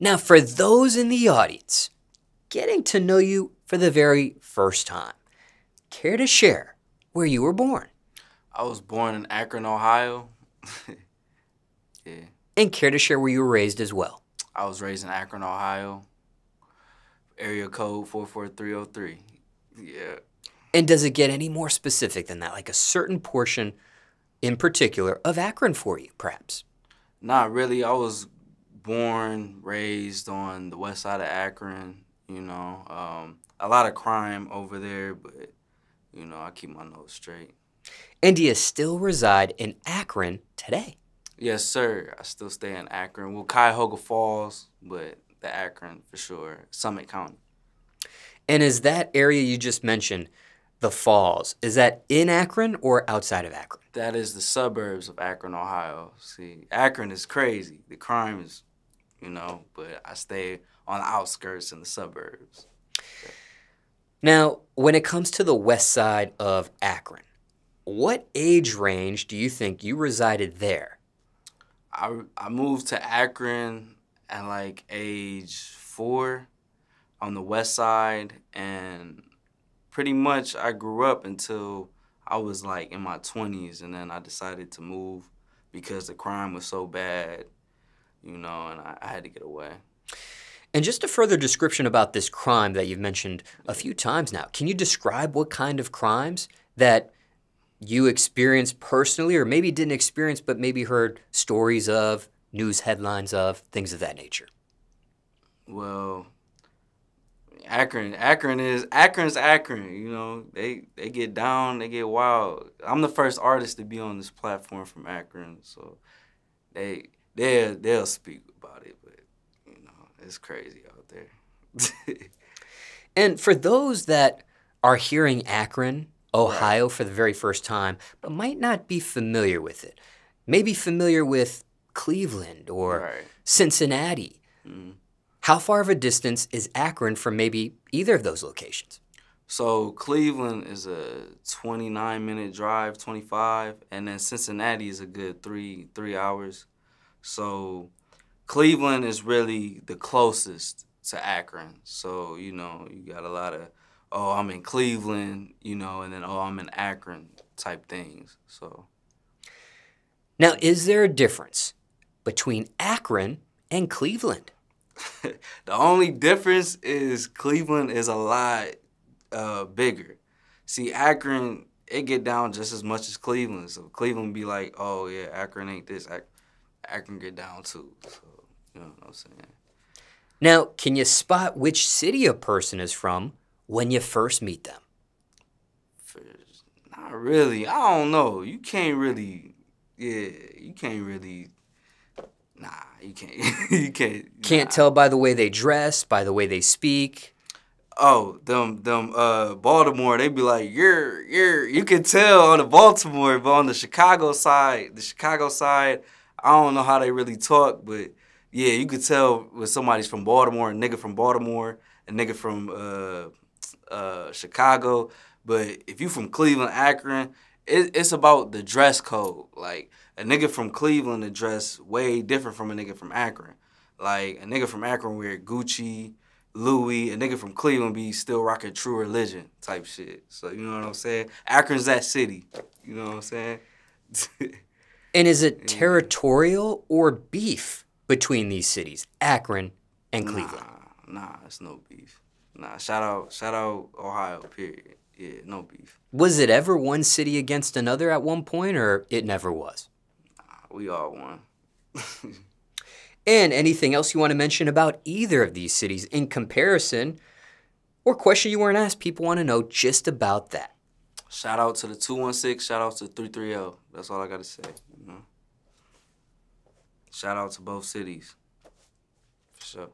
Now, for those in the audience getting to know you for the very first time, care to share where you were born? I was born in Akron, Ohio. Yeah. And care to share where you were raised as well? I was raised in Akron, Ohio. Area code 44303. Yeah. And does it get any more specific than that? Like a certain portion in particular of Akron for you, perhaps? Not really. I was born, raised on the west side of Akron, you know. A lot of crime over there, but, you know, I keep my nose straight. And do you still reside in Akron today? Yes, sir. I still stay in Akron. Well, Cuyahoga Falls, but the Akron for sure. Summit County. And is that area you just mentioned, the Falls, is that in Akron or outside of Akron? That is the suburbs of Akron, Ohio. See, Akron is crazy. The crime is, you know, but I stay on the outskirts in the suburbs. Yeah. Now, when it comes to the west side of Akron, what age range do you think you resided there? I moved to Akron at like age 4 on the west side, and pretty much I grew up until I was like in my 20s, and then I decided to move because the crime was so bad, you know, and I had to get away. And just a further description about this crime that you've mentioned a few times now. Can you describe what kind of crimes that you experienced personally, or maybe didn't experience but maybe heard stories of, news headlines of, things of that nature? Well, Akron's Akron, you know. They get down, they get wild. I'm the first artist to be on this platform from Akron, so they'll speak about it, but you know, it's crazy out there. And for those that are hearing Akron, Ohio, Right. for the very first time, but might not be familiar with it, maybe familiar with Cleveland or Right. Cincinnati, Mm. how far of a distance is Akron from maybe either of those locations? So Cleveland is a 29-minute drive, 25, and then Cincinnati is a good three hours. So Cleveland is really the closest to Akron. So, you know, you got a lot of, oh, I'm in Cleveland, you know, and then, oh, I'm in Akron type things. So Now, is there a difference between Akron and Cleveland? the only difference is Cleveland is a lot bigger. See, Akron, it get down just as much as Cleveland. So Cleveland be like, oh, yeah, Akron ain't this. Akron get down too. So, you know what I'm saying? Now, can you spot which city a person is from when you first meet them? Not really. I don't know. You can't really, yeah, you can't really, nah, you can't, you can't. Can't tell by the way they dress, by the way they speak. Oh, them Baltimore, they be like, you can tell on the Baltimore, but on the Chicago side, I don't know how they really talk, but yeah, you could tell when somebody's from Baltimore, a nigga from Baltimore, a nigga from Chicago. But if you from Cleveland, Akron, it's about the dress code. Like, a nigga from Cleveland, the dress way different from a nigga from Akron. Like, a nigga from Akron wear Gucci, Louis. A nigga from Cleveland be still rocking True Religion type shit. So, you know what I'm saying? Akron's that city. You know what I'm saying? And is it territorial or beef between these cities, Akron and Cleveland? Nah, it's no beef. Nah, shout out Ohio, period. Yeah, no beef. Was it ever one city against another at one point, or it never was? Nah, we all won. And anything else you want to mention about either of these cities in comparison, or question you weren't asked, people want to know just about that? Shout out to the 216, shout out to 330. That's all I got to say. You know? Shout out to both cities. For sure.